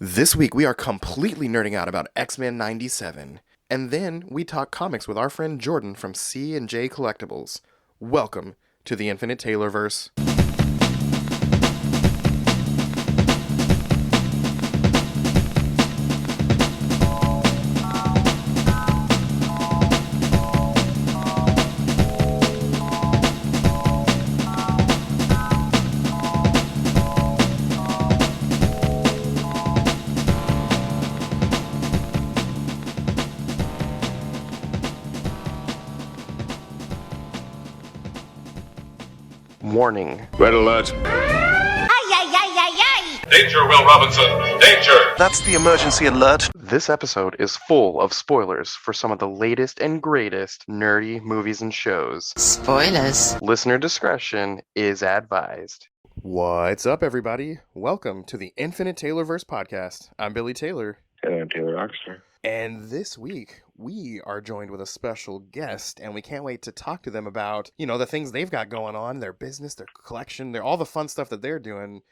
This week we are completely nerding out about X-Men 97, and then we talk comics with our friend Jordan from C J Collectibles. Welcome to the Infinite Taylorverse. Warning. Red alert. Ay, ay, ay, ay, ay! Danger, Will Robinson. Danger. That's the emergency alert. This episode is full of spoilers for some of the latest and greatest nerdy movies and shows. Spoilers. Listener discretion is advised. What's up, everybody? Welcome to the Infinite Taylorverse podcast. I'm Billy Taylor. And I'm Taylor Oxford. And this week, we are joined with a special guest, and we can't wait to talk to them about, the things they've got going on, their business, their collection, all the fun stuff that they're doing.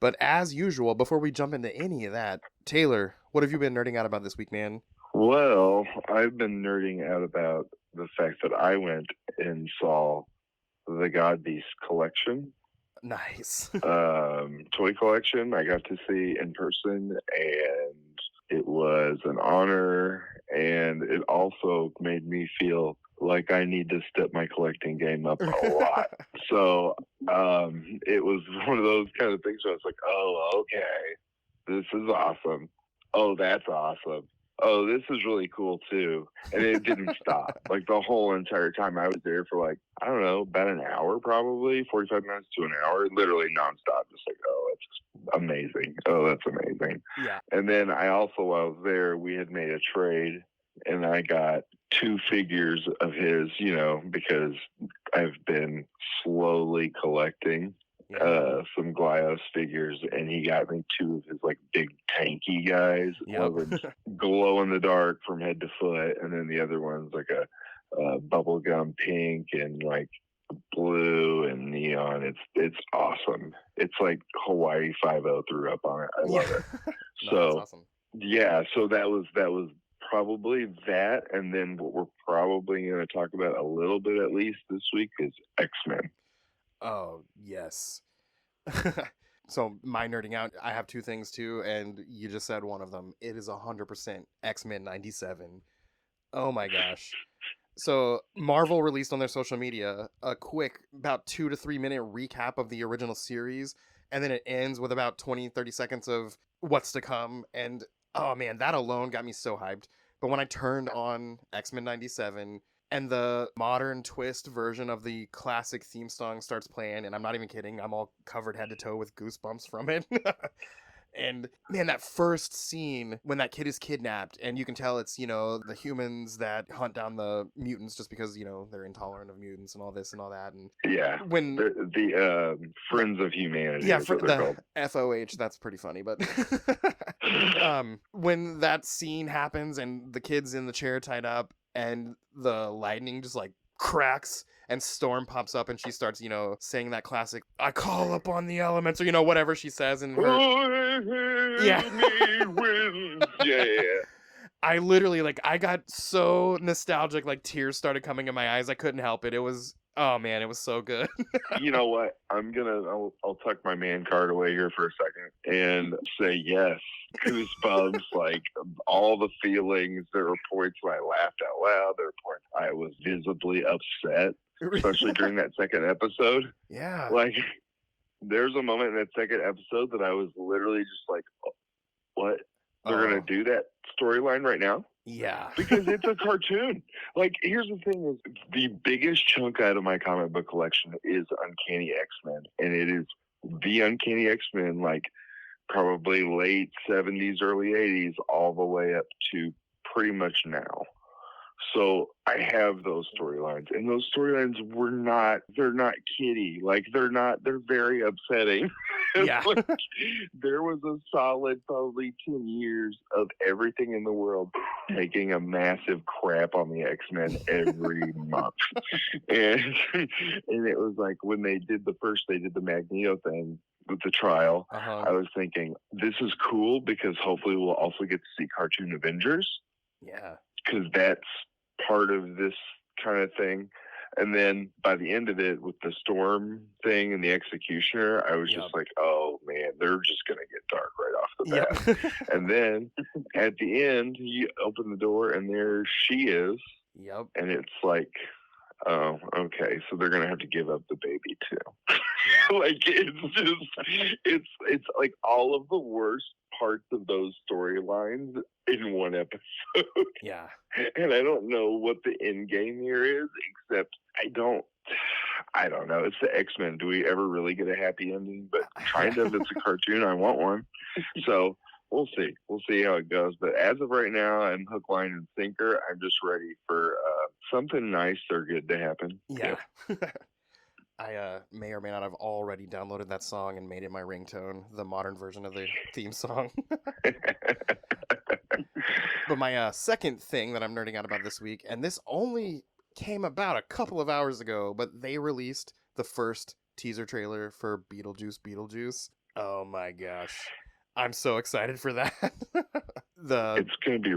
But as usual, before we jump into any of that, Taylor, what have you been nerding out about this week, man? Well, I've been nerding out about the fact that I went and saw the God Beast collection. Nice. Toy collection I got to see in person, and it was an honor, and it also made me feel like I need to step my collecting game up a lot. So it was one of those kind of things where I was like, oh, okay, this is awesome. Oh, that's awesome. Oh, this is really cool too. And it didn't stop. Like the whole entire time I was there for about an hour, probably 45 minutes to an hour, literally nonstop. Just like, oh, it's amazing. Oh, that's amazing. Yeah. And then I also, while I was there, we had made a trade and I got 2 figures of his, because I've been slowly collecting some Glyos figures, and he got me 2 of his big tanky guys. Yep. One of them glow in the dark from head to foot, and then the other one's like a bubblegum pink and blue and neon. It's awesome. It's like Hawaii 5-0 threw up on it. I love it. No, So that's awesome. yeah, so that was probably that, and then what we're probably going to talk about a little bit at least this week is X-Men. Oh, yes. So my nerding out, I have 2 things too, and you just said one of them. It is 100% X-Men 97. Oh my gosh. So Marvel released on their social media a quick, about 2 to 3 minute recap of the original series, and then it ends with about 20-30 seconds of what's to come, and oh man, that alone got me so hyped. But when I turned on X-Men 97 and the modern twist version of the classic theme song starts playing, and I'm not even kidding, I'm all covered head to toe with goosebumps from it. And man, that first scene when that kid is kidnapped, and you can tell it's, the humans that hunt down the mutants just because, they're intolerant of mutants and all this and all that. And Yeah, when the Friends of Humanity. yeah, is for what they're called. the FOH, that's pretty funny. But when that scene happens and the kid's in the chair tied up and the lightning just cracks and Storm pops up and she starts, saying that classic, I call upon the elements, or, whatever she says in her. Yeah. Yeah. I literally, I got so nostalgic, tears started coming in my eyes. I couldn't help it. It was, oh man, it was so good. You know what? I'll tuck my man card away here for a second and say yes. Goosebumps, all the feelings. There were points where I laughed out loud. There were points I was visibly upset, especially during that second episode. Yeah. There's a moment in that second episode that I was literally just like, what? They're going to do that storyline right now? Yeah. Because it's a cartoon. Here's the thing is, the biggest chunk out of my comic book collection is Uncanny X-Men. And it is the Uncanny X-Men, probably late 70s, early 80s, all the way up to pretty much now. So I have those storylines, and those storylines they're not kiddie. They're very upsetting. Yeah. There was a solid probably 10 years of everything in the world taking a massive crap on the X-Men every month. And it was when they did the Magneto thing, with the trial, Uh-huh. I was thinking this is cool because hopefully we'll also get to see Cartoon Avengers Yeah. because that's part of this kind of thing. And then by the end of it, with the storm thing and the executioner, I was just like, oh man, they're just going to get dark right off the bat. And then at the end, you open the door and there she is. Yep. And it's like, oh, okay, so they're going to have to give up the baby too. Yeah. Like, it's like all of the worst parts of those storylines in one episode. Yeah. And I don't know what the end game here is, except I don't know. It's the X-Men. Do we ever really get a happy ending? But kind of. It's a cartoon. I want one. So we'll see. We'll see how it goes. But as of right now, I'm hook, line, and sinker. I'm just ready for something nice or good to happen. Yeah. I may or may not have already downloaded that song and made it my ringtone, the modern version of the theme song. But my second thing that I'm nerding out about this week, and this only came about a couple of hours ago, but they released the first teaser trailer for Beetlejuice. Oh my gosh. I'm so excited for that. It's going to be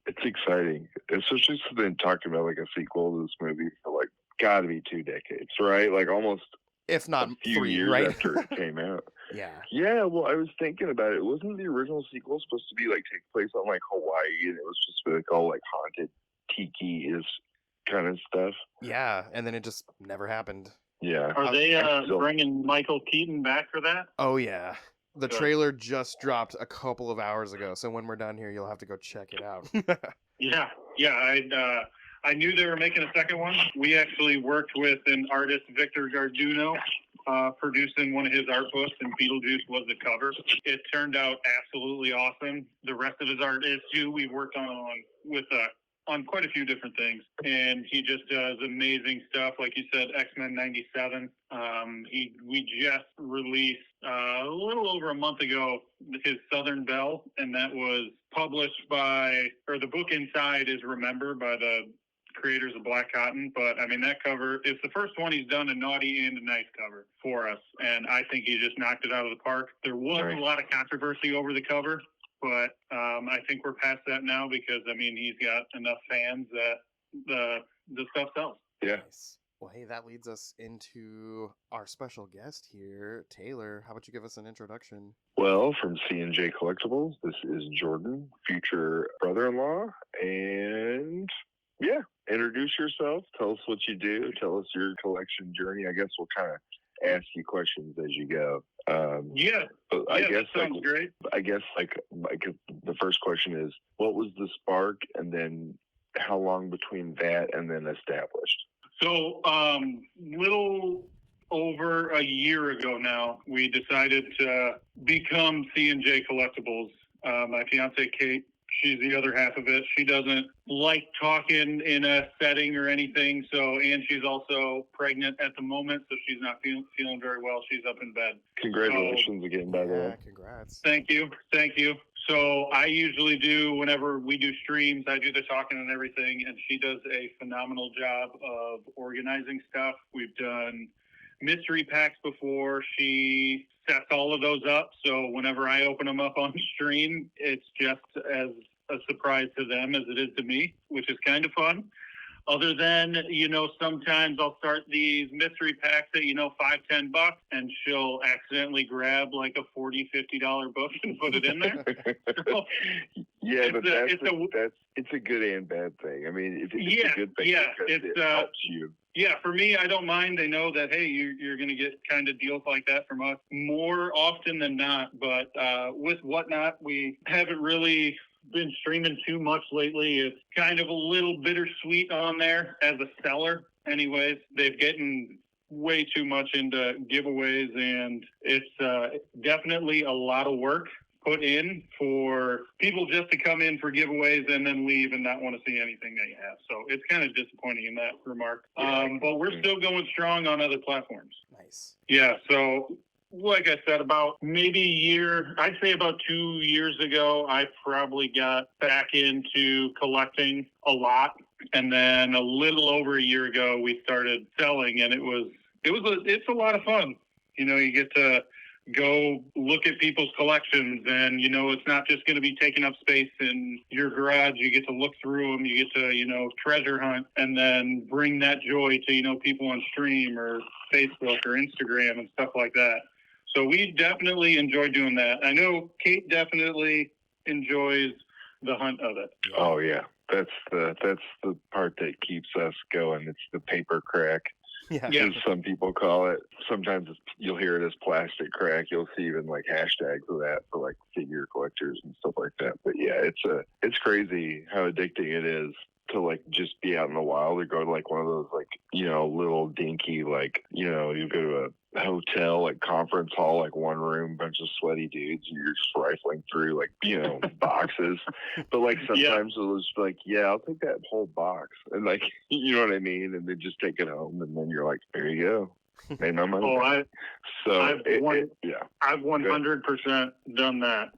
it's exciting. Especially since they've been talking about like a sequel to this movie for like gotta be 2 decades, right? Like almost, if not a few 3, years right? after it came out. Yeah. Well, I was thinking about it. Wasn't the original sequel supposed to be like take place on like Hawaii, and it was just like all like haunted tiki is kind of stuff? Yeah, and then it just never happened. Yeah. Are they bringing Michael Keaton back for that? Oh yeah. The trailer just dropped a couple of hours ago, so when we're done here, you'll have to go check it out. Yeah. I knew they were making a second one. We actually worked with an artist, Victor Garduno, producing one of his art books, and Beetlejuice was the cover. It turned out absolutely awesome. The rest of his art is too. We've worked on quite a few different things, and he just does amazing stuff. Like you said, X-Men 97. We just released a little over a month ago his Southern Belle, and that was published the book inside is Remember by the creators of Black Cotton. But I mean, that cover is the first one he's done, a naughty and a nice cover for us, and I think he just knocked it out of the park. There was a lot of controversy over the cover, but I think we're past that now because I mean he's got enough fans that the stuff sells. Yeah. Nice. Well, hey, that leads us into our special guest here, Taylor. How about you give us an introduction? Well, from C J Collectibles, this is Jordan, future brother-in-law, and yeah, introduce yourself. Tell us what you do. Tell us your collection journey. I guess we'll kind of ask you questions as you go. That sounds great. I guess like the first question is, what was the spark, and then how long between that and then established? So, little over a year ago now, we decided to become C J Collectibles. My fiance Kate, she's the other half of it. She doesn't like talking in a setting or anything. And she's also pregnant at the moment, so she's not feeling very well. She's up in bed. Congratulations again, by the way. Congrats. Thank you. So I usually do, whenever we do streams, I do the talking and everything, and she does a phenomenal job of organizing stuff. We've done mystery packs before. She sets all of those up, so whenever I open them up on stream, it's just as a surprise to them as it is to me, which is kind of fun. Other than, sometimes I'll start these mystery packs at, $5-10, and she'll accidentally grab like a $40, $50 book and put it in there. So, yeah, but it's a good and bad thing. I mean, it's a good thing because it helps you. Yeah, for me, I don't mind. They know that, hey, you're going to get kind of deals like that from us more often than not. But with Whatnot, we haven't really been streaming too much lately. It's kind of a little bittersweet on there as a seller. Anyways, they've gotten way too much into giveaways, and it's definitely a lot of work put in for people just to come in for giveaways and then leave and not want to see anything that you have. So it's kind of disappointing in that remark. But we're still going strong on other platforms. Nice. Yeah, so like I said, about maybe I'd say about 2 years ago, I probably got back into collecting a lot. And then a little over a year ago, we started selling, and it's a lot of fun. You get to go look at people's collections, and it's not just going to be taking up space in your garage. You get to look through them, you get to treasure hunt, and then bring that joy to people on stream or Facebook or Instagram and stuff like that. So we definitely enjoy doing that. I know Kate definitely enjoys the hunt of it. Oh yeah, that's the part that keeps us going. It's the paper crack. Yeah. As some people call it. Sometimes you'll hear it as plastic crack. You'll see even like hashtags of that for like figure collectors and stuff like that. But yeah, it's crazy how addicting it is to like just be out in the wild or go to like one of those like little dinky like you go to a hotel like conference hall, like one room, bunch of sweaty dudes, and you're just rifling through like boxes. But like sometimes it was like, yeah, I'll take that whole box, and like you know what I mean, and then just take it home, and then you're like, there you go, made my money. I've 100% done that.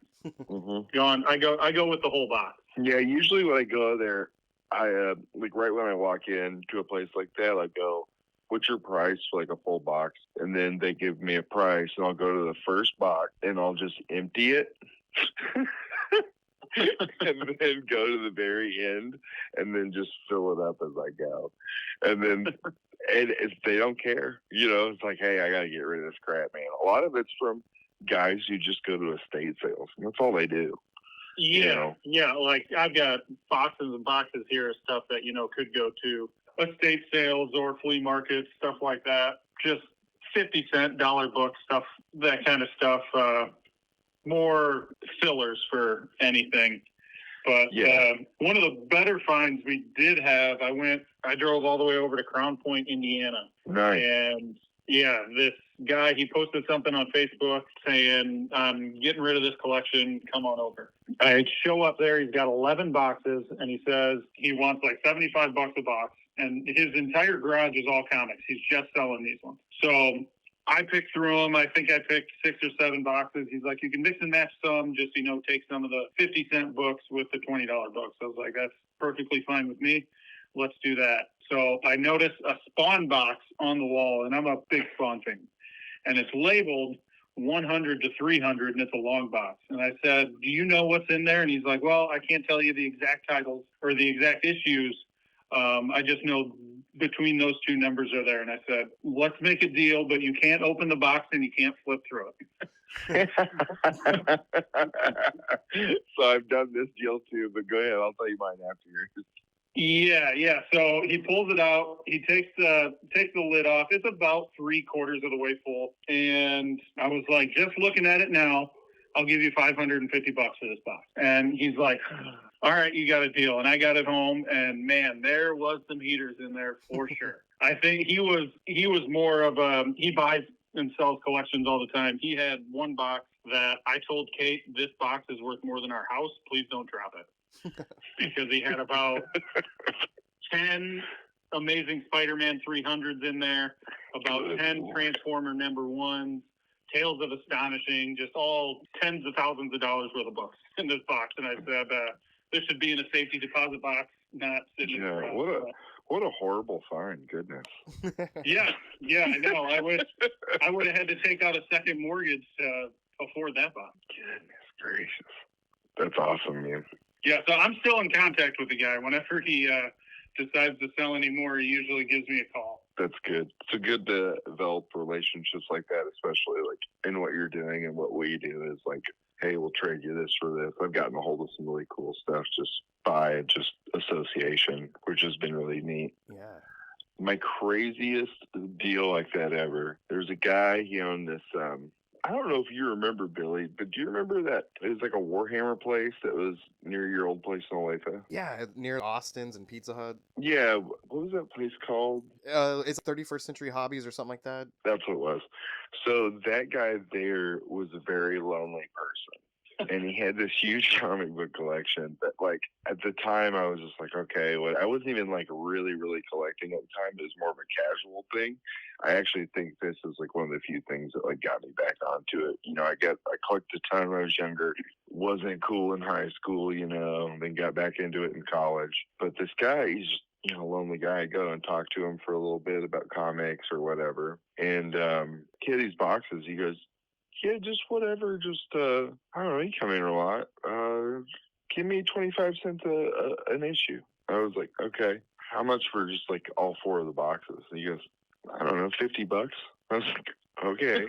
Gone. I go with the whole box. Yeah, usually when I go there, I like right when I walk in to a place like that, I go, what's your price for like a full box? And then they give me a price, and I'll go to the first box and I'll just empty it. And then go to the very end and then just fill it up as I go. And then they don't care. It's like, hey, I got to get rid of this crap, man. A lot of it's from guys who just go to estate sales, and that's all they do. Yeah, like I've got boxes and boxes here of stuff that, could go to estate sales or flea markets, stuff like that. Just 50-cent dollar book stuff, that kind of stuff. More fillers for anything. But one of the better finds we did have, I drove all the way over to Crown Point, Indiana. Nice. And this guy, he posted something on Facebook saying, I'm getting rid of this collection, come on over. I show up there, he's got 11 boxes, and he says he wants like $75 a box, and his entire garage is all comics. He's just selling these ones. So I picked through them. I think I picked 6 or 7 boxes. He's like, you can mix and match some, just, take some of the 50-cent books with the $20 books. I was like, that's perfectly fine with me. Let's do that. So I noticed a Spawn box on the wall, and I'm a big Spawn fan. And it's labeled 100 to 300, and it's a long box. And I said, do you know what's in there? And he's like, well, I can't tell you the exact titles or the exact issues. I just know between those two numbers are there. And I said, let's make a deal, but you can't open the box and you can't flip through it. So I've done this deal too, but go ahead. I'll tell you mine after yours. Yeah. So he pulls it out. He takes the lid off. It's about 3/4 of the way full. And I was like, just looking at it now, I'll give you $550 for this box. And he's like, all right, you got a deal. And I got it home, and man, there was some heaters in there for sure. I think he was more of he buys and sells collections all the time. He had one box that I told Kate, this box is worth more than our house. Please don't drop it. Because he had about 10 Amazing Spider-Man 300s in there, about 10 Transformer #1s, Tales of Astonishing, just all tens of thousands of dollars worth of books in this box. And I said, this should be in a safety deposit box, not sitting in the garage. What a horrible find, goodness. Yeah, I know. I would have had to take out a second mortgage to afford that box. Goodness gracious. That's awesome, man. Yeah, so I'm still in contact with the guy. Whenever he decides to sell anymore, he usually gives me a call. That's good. It's good to develop relationships like that, especially like in what you're doing and what we do is like, hey, we'll trade you this for this. I've gotten a hold of some really cool stuff just by just association, which has been really neat. Yeah. My craziest deal like that ever, there's a guy, he owned this, I don't know if you remember, Billy, but do you remember that it was like a Warhammer place that was near your old place in Olathe? Yeah, near Austin's and Pizza Hut. Yeah, what was that place called? It's 31st Century Hobbies or something like that. That's what it was. So that guy there was a very lonely person. And he had this huge comic book collection that, like, at the time I was just like, okay, I wasn't even like really, really collecting at the time. It was more of a casual thing. I actually think this is like one of the few things that like got me back onto it. I collected a ton when I was younger. Wasn't cool in high school, then got back into it in college. But this guy, he's a lonely guy. I go and talk to him for a little bit about comics or whatever. And he had these boxes. He goes, yeah, just whatever. Just I don't know. He come in a lot. Give me 25 cents an issue. I was like, okay. How much for just like all 4 of the boxes? And he goes, I don't know, $50. I was like, okay.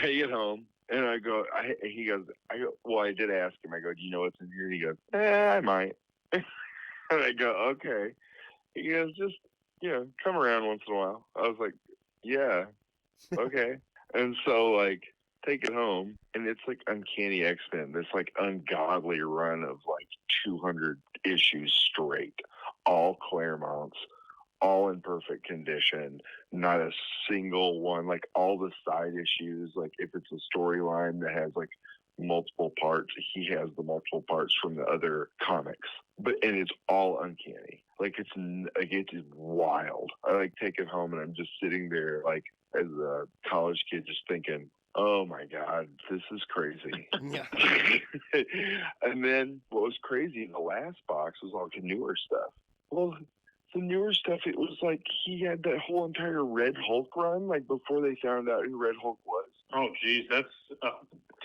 Take it home. And I go, well, I did ask him. I go, do you know what's in here? And he goes, I might. And I go, okay. He goes, just, come around once in a while. I was like, yeah, okay. And so, like, take it home, and it's like Uncanny X-Men, this like ungodly run of like 200 issues straight, all Claremonts, all in perfect condition, not a single one, like all the side issues, like if it's a storyline that has like multiple parts, he has the multiple parts from the other comics, and it's all uncanny. Like it's wild. I like take it home and I'm just sitting there like as a college kid just thinking, oh my God, this is crazy. Yeah. And then what was crazy, the last box was all the newer stuff. Well, the newer stuff, it was like he had that whole entire Red Hulk run, like before they found out who Red Hulk was. Oh, geez, that's a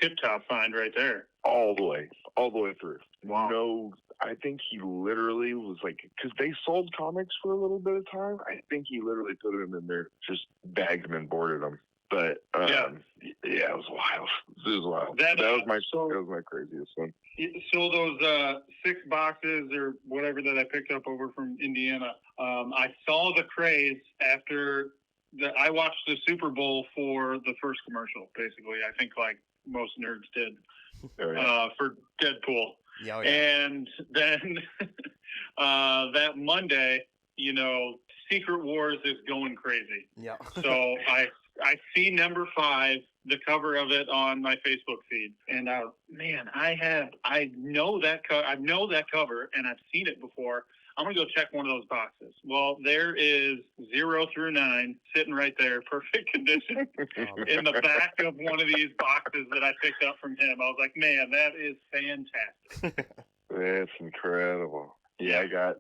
tip-top find right there. All the way through. Wow. No, I think he literally was like, because they sold comics for a little bit of time. I think he literally put them in there, just bagged them and boarded them. But yeah, it was wild. It was wild. That was my craziest one. So those 6 boxes or whatever that I picked up over from Indiana, I saw the craze after I watched the Super Bowl for the first commercial. Basically, I think like most nerds did for Deadpool. Yeah, And then that Monday, Secret Wars is going crazy. Yeah. So I see number 5, the cover of it on my Facebook feed, and I know that cover, and I've seen it before. I'm gonna go check one of those boxes. Well, there is 0 through 9 sitting right there, perfect condition, in the back of one of these boxes that I picked up from him. I was like, man, that is fantastic. That's incredible. Yeah, I got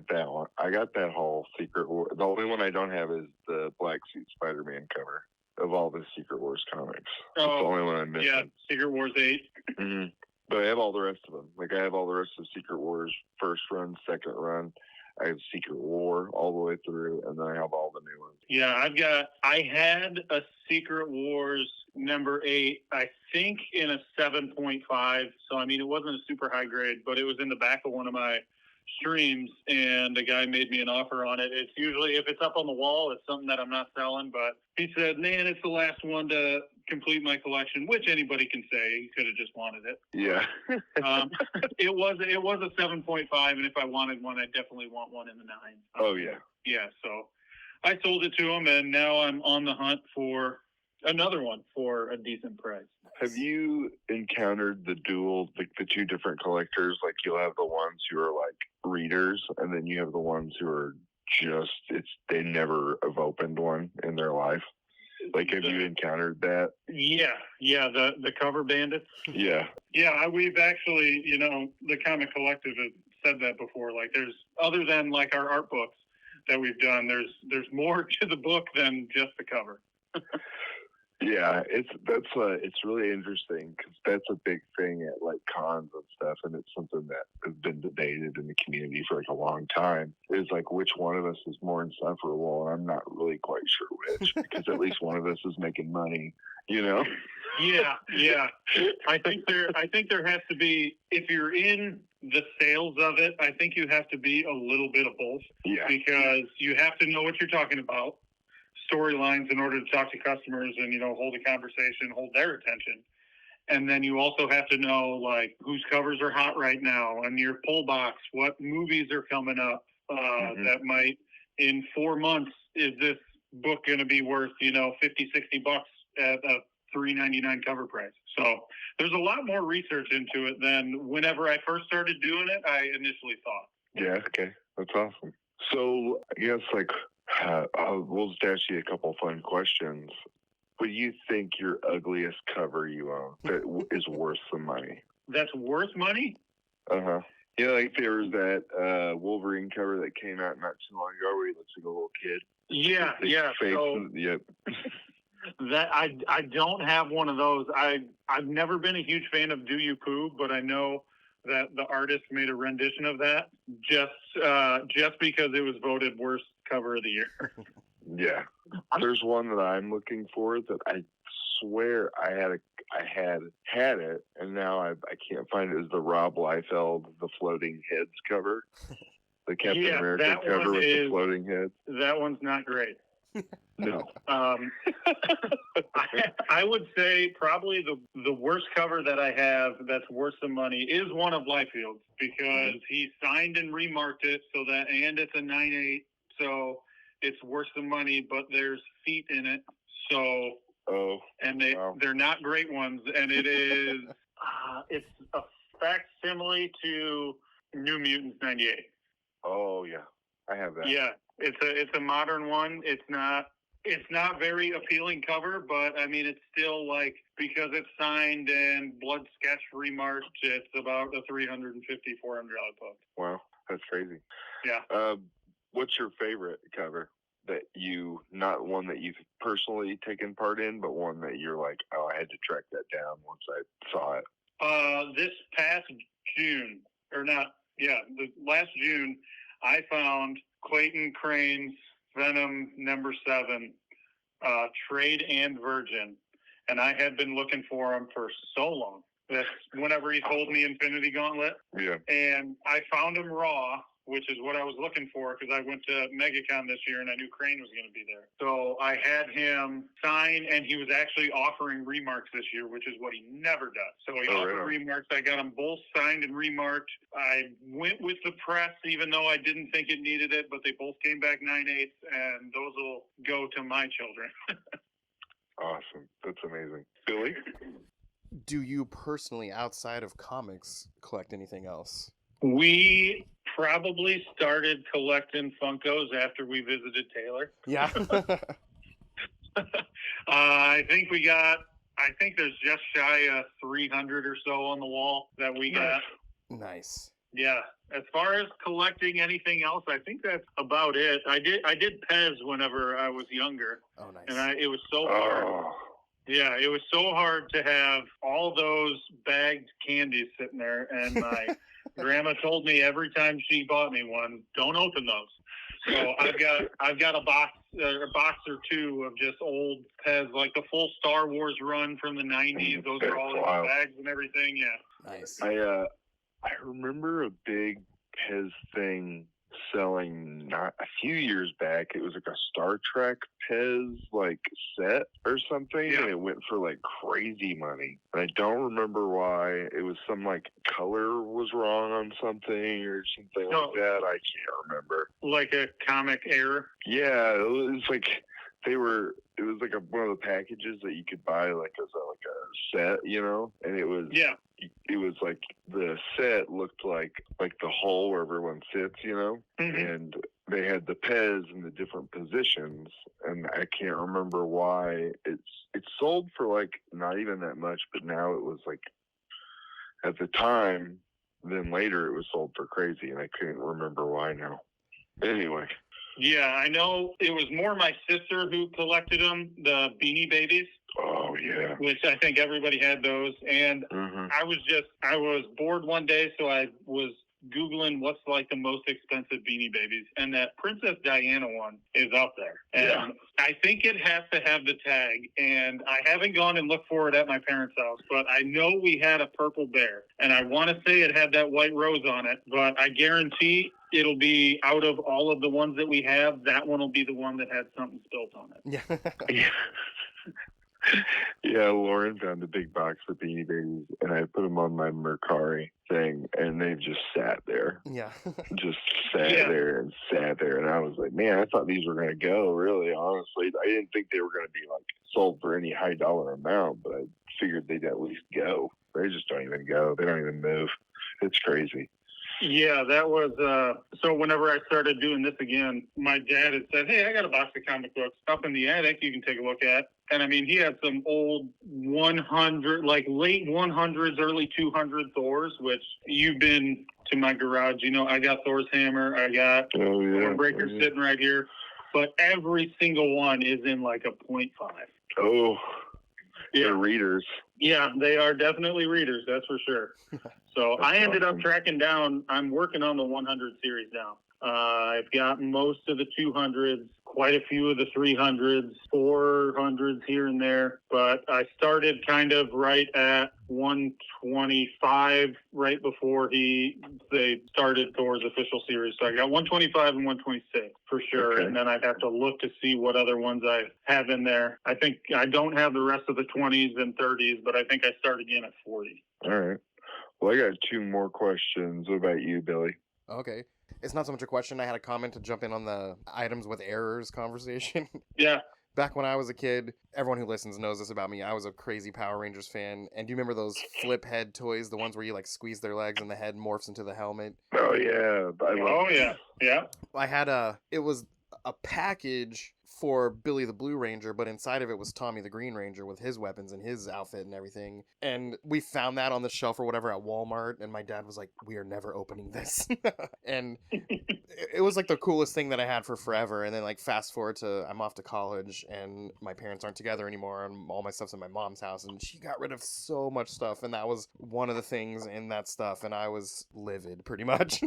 that one. I got that whole Secret War. The only one I don't have is the Black Suit Spider-Man cover of all the Secret Wars comics. That's the only one I'm missing. Yeah, Secret Wars 8. Mm-hmm. But I have all the rest of them. Like I have all the rest of Secret Wars first run, second run. I have Secret War all the way through, and then I have all the new ones. Yeah, I had a Secret Wars number 8, I think in a 7.5. So, I mean, it wasn't a super high grade, but it was in the back of one of my streams, and the guy made me an offer on it. It's usually, if it's up on the wall, it's something that I'm not selling, but he said, man, it's the last one to complete my collection, which anybody can say. He could have just wanted it. Yeah. It was a 7.5, and if I wanted one, I definitely want one in the 9. Oh, yeah. Yeah, so I sold it to him, and now I'm on the hunt for another one for a decent price. Have you encountered the 2 different collectors? Like you'll have the ones who are like readers, and then you have the ones who are they never have opened one in their life. Like, have you encountered that? Yeah, the cover bandits. Yeah. Yeah, we've actually, the Comic Collective has said that before. Like, there's, other than like our art books that we've done, there's more to the book than just the cover. Yeah, it's really interesting because that's a big thing at like cons and stuff, and it's something that has been debated in the community for like a long time. Is like which one of us is more insufferable, and I'm not really quite sure which because at least one of us is making money, Yeah. I think there has to be, if you're in the sales of it, I think you have to be a little bit of both. Yeah. Because you have to know what you're talking about. Storylines in order to talk to customers and, hold a conversation, hold their attention. And then you also have to know, like, whose covers are hot right now and your pull box, what movies are coming up that might, in 4 months, is this book going to be worth, $50, $60 at a $3.99 cover price? So there's a lot more research into it than whenever I first started doing it, I initially thought. Yeah, okay. That's awesome. So I guess, like, we'll just ask you a couple fun questions. What do you think your ugliest cover you own that is worth some money? That's worth money? Uh-huh. Yeah, like there was that Wolverine cover that came out not too long ago where he looks like a little kid. Yeah. Yep. That I don't have one of those. I've never been a huge fan of Do You Poo, but I know that the artist made a rendition of that just because it was voted worst cover of the year. Yeah, there's one that I'm looking for that I swear I had it, and now I can't find it. Is the Rob Liefeld The Floating Heads cover, the Captain America cover with the floating heads? That one's not great. No. I would say probably the worst cover that I have that's worth some money is one of Liefeld's, because he signed and remarked it and it's a 9/8, so it's worth some money, but there's feet in it, so they're not great ones, and it is it's a facsimile to New Mutants 98. Oh yeah, I have that. Yeah, it's a modern one. It's not very appealing cover, but I mean it's still like, because it's signed and blood sketch remarked, it's about a $350-$400 book. Wow, that's crazy. Yeah. What's your favorite cover that not one that you've personally taken part in, but one that you're like, oh, I had to track that down once I saw it? This past June, the last June, I found Clayton Crane's Venom #7, Trade and Virgin, and I had been looking for him for so long. That's whenever he told me Infinity Gauntlet. Yeah. And I found him raw, which is what I was looking for, because I went to MegaCon this year and I knew Crane was going to be there. So I had him sign, and he was actually offering remarks this year, which is what he never does. So he offered remarks. I got them both signed and remarked. I went with the press, even though I didn't think it needed it, but they both came back 9/8, and those will go to my children. Awesome. That's amazing. Billy? Do you personally, outside of comics, collect anything else? We probably started collecting Funkos after we visited Taylor. Yeah. I think there's just shy of 300 or so on the wall that we got. Nice. Yeah. As far as collecting anything else, I think that's about it. I did Pez whenever I was younger. Oh, nice. And it was so hard. Yeah, it was so hard to have all those bagged candies sitting there, and my grandma told me every time she bought me one, don't open those. So I've got a box or two of just old Pez, like the full Star Wars run from the 90s. Those are all in the bags and everything. Yeah. Nice. I remember a big Pez thing selling not a few years back. It was like a Star Trek Pez like set or something, and it went for like crazy money. And I don't remember why. It was some like color was wrong on something or something like that. I can't remember. Like a comic error. Yeah, it was like it was like one of the packages that you could buy like as a set, you know, and it was like the set looked like the hole where everyone sits, you know, and they had the Pez in the different positions, and I can't remember why it's sold for like not even that much, but now it was like at the time, then later it was sold for crazy, and I couldn't remember why now. Anyway. Yeah, I know it was more my sister who collected them, the Beanie Babies. Oh, yeah. Which I think everybody had those. And I was bored one day, so I was Googling what's like the most expensive Beanie Babies. And that Princess Diana one is up there. And I think it has to have the tag. And I haven't gone and looked for it at my parents' house, but I know we had a purple bear. And I want to say it had that white rose on it, but I guarantee it'll be, out of all of the ones that we have, that one will be the one that had something spilt on it. Yeah. Yeah, Lauren found a big box of Beanie Babies, and I put them on my Mercari thing, and they just sat there. Yeah. Just sat there and sat there, and I was like, man, I thought these were going to go, really, honestly. I didn't think they were going to be, like, sold for any high dollar amount, but I figured they'd at least go. They just don't even go. They don't even move. It's crazy. Yeah, that was, so whenever I started doing this again, my dad had said, hey, I got a box of comic books up in the attic you can take a look at. And I mean, he had some old 100, like late 100s, early 200 Thors, which you've been to my garage. You know, I got Thor's hammer. I got Thornbreaker sitting right here. But every single one is in like a 0.5. Oh, Yeah. they're readers. Yeah, they are definitely readers, that's for sure. So I ended up tracking down, I'm working on the 100 series now. I've got most of the 200s, quite a few of the 300s, 400s here and there, but I started kind of right at 125 right before they started Thor's official series. So I got 125 and 126 for sure. Okay. And then I'd have to look to see what other ones I have in there. I think I don't have the rest of the 20s and 30s, but I think I start again at 40. All right. Well, I got 2 more questions. What about you, Billy? Okay. It's not so much a question. I had a comment to jump in on the items with errors conversation. Yeah. Back when I was a kid, everyone who listens knows this about me. I was a crazy Power Rangers fan. And do you remember those flip head toys, the ones where you like squeeze their legs and the head morphs into the helmet? Oh, yeah. Yeah. I had it was a package for Billy the Blue Ranger, but inside of it was Tommy the Green Ranger with his weapons and his outfit and everything. And we found that on the shelf or whatever at Walmart, and my dad was like, "We are never opening this." And it was like the coolest thing that I had for forever. And then like fast forward to I'm off to college and my parents aren't together anymore and all my stuff's in my mom's house, and she got rid of so much stuff, and that was one of the things in that stuff, and I was livid pretty much.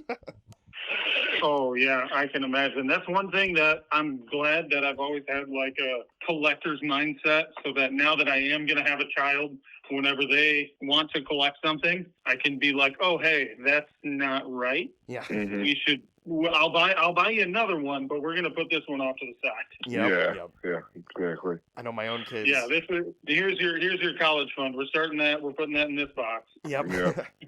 Oh, yeah, I can imagine. That's one thing that I'm glad that I've always had, like a collector's mindset, so that now that I am going to have a child, whenever they want to collect something, I can be like, oh, hey, that's not right. Yeah. Mm-hmm. We should, I'll buy you another one, but we're going to put this one off to the side. Yep. Yeah, exactly. I know my own kids. Yeah, here's your college fund. We're putting that in this box. Yep.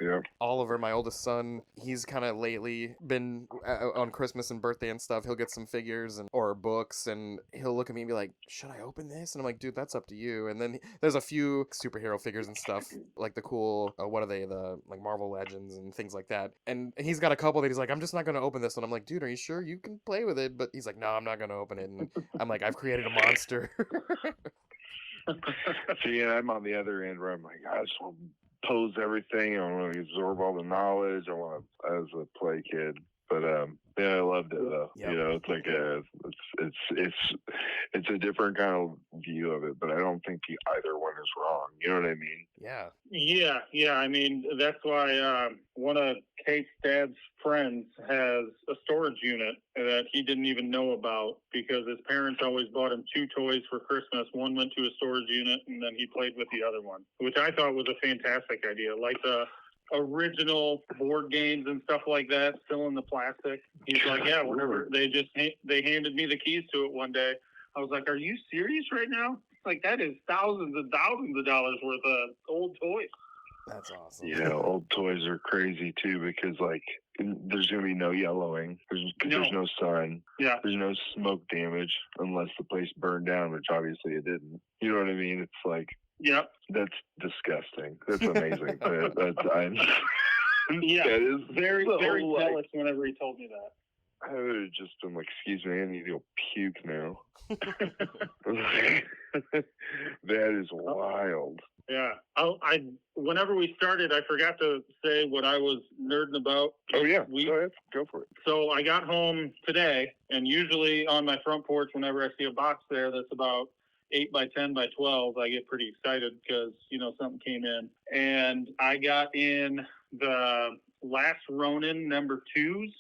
Yeah. Oliver, my oldest son, he's kind of lately been on Christmas and birthday and stuff. He'll get some figures or books, and he'll look at me and be like, "Should I open this?" And I'm like, "Dude, that's up to you." And then there's a few superhero figures and stuff, like the cool, what are they, the like Marvel Legends and things like that. And he's got a couple that he's like, "I'm just not gonna open this." And I'm like, "Dude, are you sure you can play with it?" But he's like, "No, I'm not gonna open it." And I'm like, "I've created a monster." See, and I'm on the other end where I'm like, I just want to pose everything. I want to absorb all the knowledge. I want to, as a play kid. But yeah, I loved it though. Yep. You know, it's like it's a different kind of view of it. But I don't think either one is wrong. You know what I mean? Yeah. Yeah. I mean, that's why one of Kate's dad's friends has a storage unit that he didn't even know about because his parents always bought him 2 toys for Christmas. One went to a storage unit, and then he played with the other one, which I thought was a fantastic idea. Like the original board games and stuff like that, still in the plastic. He's like, yeah, whatever. They handed me the keys to it one day. I was like, are you serious right now? Like, that is thousands and thousands of dollars worth of old toys. That's awesome. Yeah, old toys are crazy too because like there's gonna be no yellowing. There's no sun. Yeah. There's no smoke damage unless the place burned down, which obviously it didn't. You know what I mean? It's like, yep. That's disgusting. That's amazing. Yeah. That is very so, very like, jealous whenever he told me that. I would have just been like, excuse me, I need to go puke now. That is wild. Yeah. I whenever we started, I forgot to say what I was nerding about. Oh, yeah. Go ahead. Go for it. So I got home today, and usually on my front porch, whenever I see a box there that's about 8 by 10 by 12, I get pretty excited because, something came in. And I got in the Last Ronin #2s.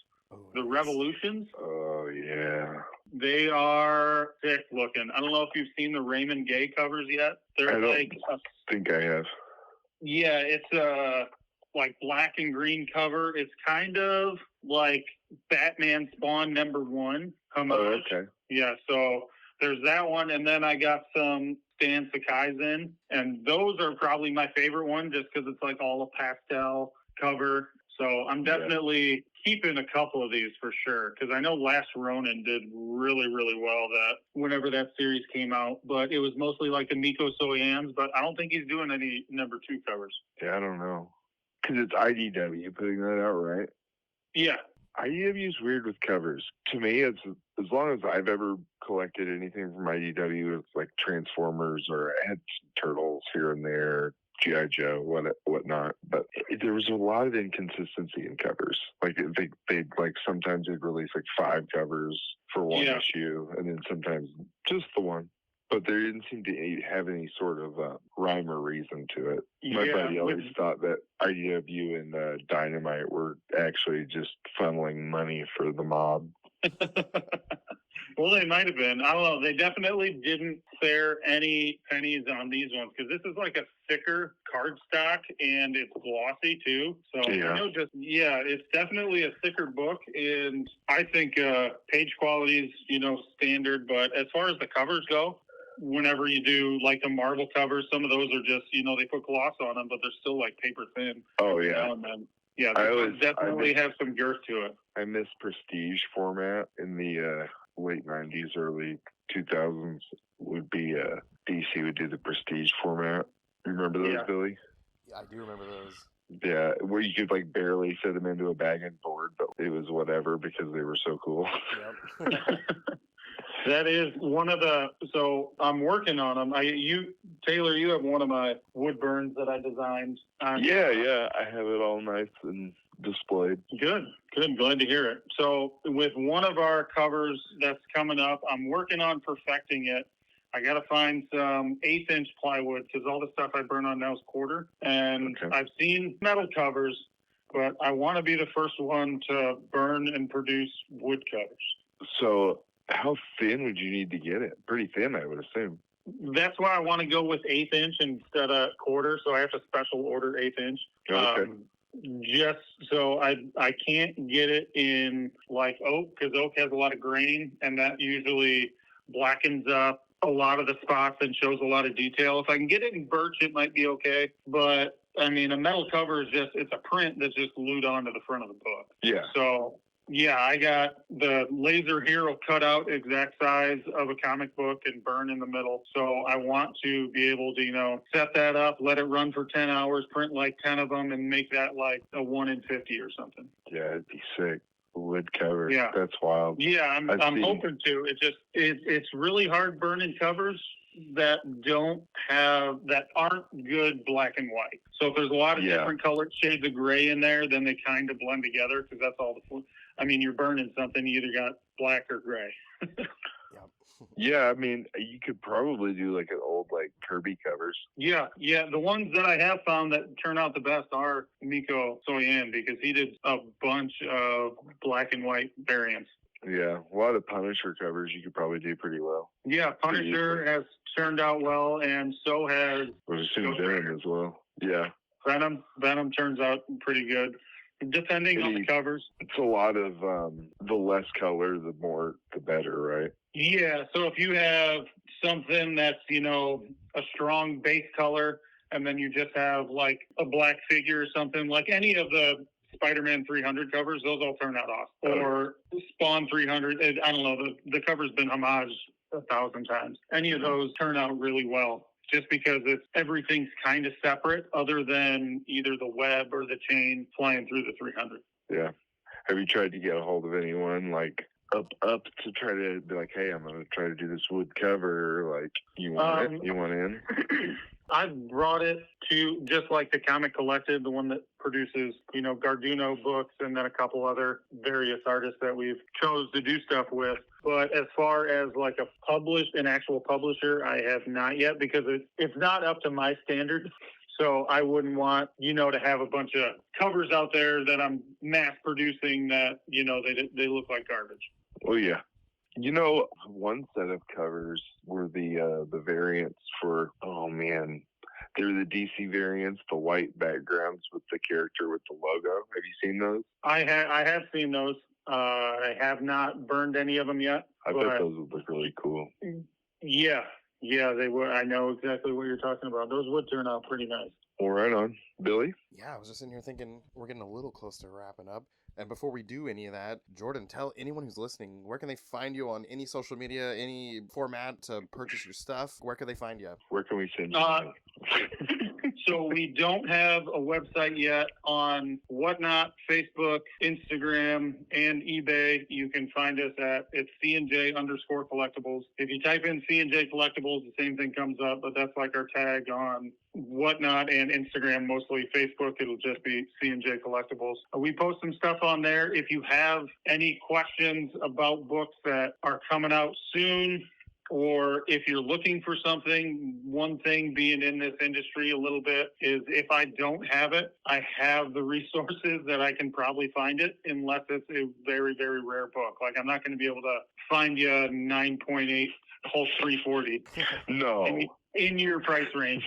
The Revolutions. Oh, yeah. They are sick looking. I don't know if you've seen the Raymond Gay covers yet. They're I think I have. Yeah, it's a like black and green cover. It's kind of like Batman Spawn #1. Oh, okay. Yeah, so there's that one, and then I got some Stan Sakai's in, and those are probably my favorite one just because it's like all a pastel cover. So I'm definitely keeping a couple of these for sure, because I know Last Ronin did really, really well that whenever that series came out, but it was mostly like the Miko Soyans, but I don't think he's doing any #2 covers. Yeah, I don't know. Because it's IDW putting that out, right? Yeah. IDW is weird with covers. To me, it's as long as I've ever collected anything from IDW, it's like Transformers or I had Turtles here and there, G.I. Joe, whatnot. But there was a lot of inconsistency in covers. Like they'd like sometimes they'd release like 5 covers for one issue, and then sometimes just the one. But there didn't seem to have any sort of rhyme or reason to it. My buddy always thought that IDW and Dynamite were actually just funneling money for the mob. Well, they might have been. I don't know. They definitely didn't spare any pennies on these ones because this is like a thicker cardstock and it's glossy too. So it's definitely a thicker book, and I think page quality is standard. But as far as the covers go, whenever you do like the Marvel covers, some of those are just they put gloss on them, but they're still like paper thin. Oh yeah. Yeah, definitely have some girth to it. I miss prestige format in the late 90s, early 2000s. Would be DC would do the prestige format. Remember those, Billy? Yeah, I do remember those. Yeah, where you could like barely fit them into a bag and board, but it was whatever because they were so cool. Yep. That is one of the. So I'm working on them. Taylor, you have one of my wood burns that I designed. Yeah, I have it all nice and displayed. Good. Glad to hear it. So with one of our covers that's coming up, I'm working on perfecting it. I got to find some 1/8-inch plywood because all the stuff I burn on now is quarter. And I've seen metal covers, but I want to be the first one to burn and produce wood covers. So how thin would you need to get it? Pretty thin, I would assume. That's why I want to go with 1/8-inch instead of quarter. So I have to special order 1/8-inch. Okay. Just so I can't get it in like oak because oak has a lot of grain and that usually blackens up a lot of the spots and shows a lot of detail. If I can get it in birch, it might be okay. But I mean, a metal cover is it's a print that's just glued onto the front of the book. Yeah. So yeah, I got the laser hero cut out exact size of a comic book and burn in the middle. So I want to be able to, set that up, let it run for 10 hours, print like 10 of them and make that like a 1 in 50 or something. Yeah, it'd be sick. Wood cover. Yeah. That's wild. Yeah, I'm hoping to. It's really hard burning covers that aren't good black and white. So if there's a lot of different colored shades of gray in there, then they kind of blend together because that's all you're burning something, you either got black or gray. Yeah, I mean, you could probably do like an old like Kirby covers. Yeah. The ones that I have found that turn out the best are Miko Soyan because he did a bunch of black and white variants. Yeah, a lot of Punisher covers you could probably do pretty well. Yeah, Punisher has turned out well, and so has. I would assume Venom as well. Yeah. Venom turns out pretty good. Depending on the covers. It's a lot of the less color, the better, right? Yeah. So if you have something that's, a strong base color, and then you just have like a black figure or something, like any of the Spider-Man 300 covers, those all turn out awesome. Or Spawn 300. I don't know. The cover's been homaged 1,000 times. Any of those turn out really well. Just because everything's kind of separate other than either the web or the chain flying through the 300. Yeah. Have you tried to get a hold of anyone like up to try to be like, hey, I'm going to try to do this wood cover. Like, you want it? You want in? I've brought it to just like the Comic Collective, the one that produces, Garduno books and then a couple other various artists that we've chose to do stuff with. But as far as like an actual publisher, I have not yet because it's not up to my standards. So I wouldn't want, to have a bunch of covers out there that I'm mass producing that, they look like garbage. Oh, yeah. One set of covers were the variants for, they're the DC variants, the white backgrounds with the character with the logo. Have you seen those? I have seen those. I have not burned any of them yet. I bet those would look really cool. Yeah, they would. I know exactly what you're talking about. Those would turn out pretty nice. Well, right on. Billy? Yeah, I was just sitting here thinking we're getting a little close to wrapping up. And before we do any of that, Jordan, tell anyone who's listening, where can they find you on any social media, any format to purchase your stuff? Where can they find you? Where can we send you? So we don't have a website yet on Whatnot, Facebook, Instagram, and eBay. You can find us it's C&J_collectibles. If you type in C&J Collectibles, the same thing comes up, but that's like our tag on Whatnot and Instagram. Mostly Facebook, it'll just be C&J Collectibles. We post some stuff on there. If you have any questions about books that are coming out soon, or if you're looking for something, one thing being in this industry a little bit is if I don't have it, I have the resources that I can probably find it, unless it's a very, very rare book. Like, I'm not going to be able to find you a 9.8 Hulk 340 No. in your price range.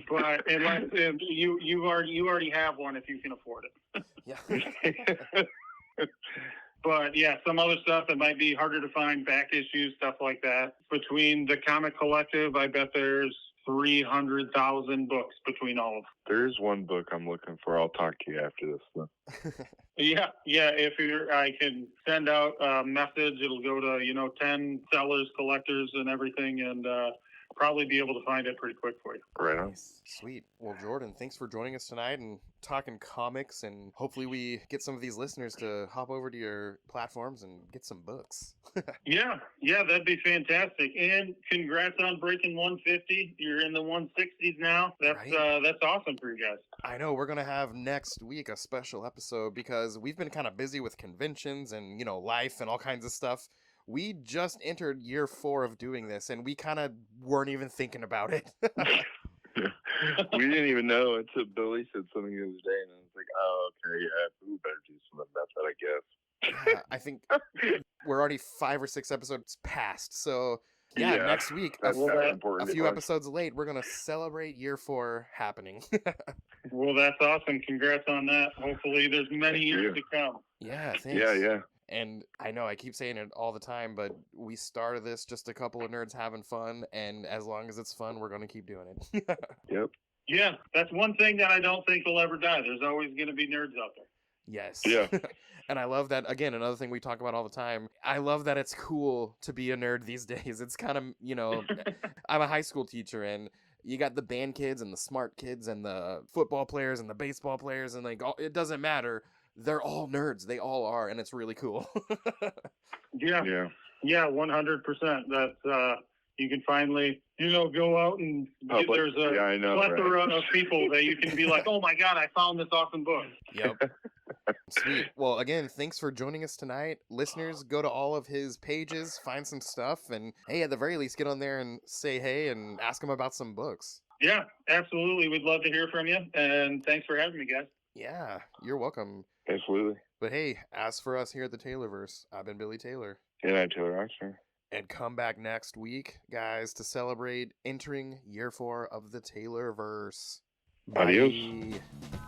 But unless you already have one if you can afford it. Yeah. But yeah, some other stuff that might be harder to find, back issues, stuff like that. Between the Comic Collective, I bet there's 300,000 books between all of them. There's one book I'm looking for. I'll talk to you after this, though. Yeah. If I can send out a message, it'll go to 10 sellers, collectors, and everything, and probably be able to find it pretty quick for you. Right on. Nice. Sweet. Well, Jordan, thanks for joining us tonight and talking comics, and hopefully we get some of these listeners to hop over to your platforms and get some books. Yeah, that'd be fantastic. And congrats on breaking 150. You're in the 160s now. That's awesome for you guys. I know we're going to have next week a special episode because we've been kind of busy with conventions and, life and all kinds of stuff. We just entered year 4 of doing this, and we kind of weren't even thinking about it. We didn't even know until Billy said something the other day, and I was like, oh, okay, yeah, we better do something about that, I guess. Yeah, I think we're already 5 or 6 episodes past, so next week, that's a important. few episodes late, we're going to celebrate year 4 happening. Well, that's awesome. Congrats on that. Hopefully there's many years to come. Yeah, thanks. Yeah. And I know I keep saying it all the time, but we started this just a couple of nerds having fun, and as long as it's fun, we're going to keep doing it. Yep. Yeah, that's one thing that I don't think will ever die. There's always going to be nerds out there. Yes. Yeah. And I love that, again, another thing we talk about all the time. I love that it's cool to be a nerd these days. It's kind of, I'm a high school teacher, and you got the band kids and the smart kids and the football players and the baseball players, and it doesn't matter. They're all nerds. They all are, and it's really cool. Yeah, 100%. That's you can finally, go out and there's a plethora of people that you can be like, oh my God, I found this awesome book. Yep. Sweet. Well, again, thanks for joining us tonight. Listeners, go to all of his pages, find some stuff, and hey, at the very least, get on there and say hey and ask him about some books. Yeah, absolutely. We'd love to hear from you, and thanks for having me, guys. Yeah, you're welcome. Absolutely. But hey, as for us here at the Taylorverse, I've been Billy Taylor. And I'm Taylor Oxford. And come back next week, guys, to celebrate entering year 4 of the Taylorverse. Adios. Bye.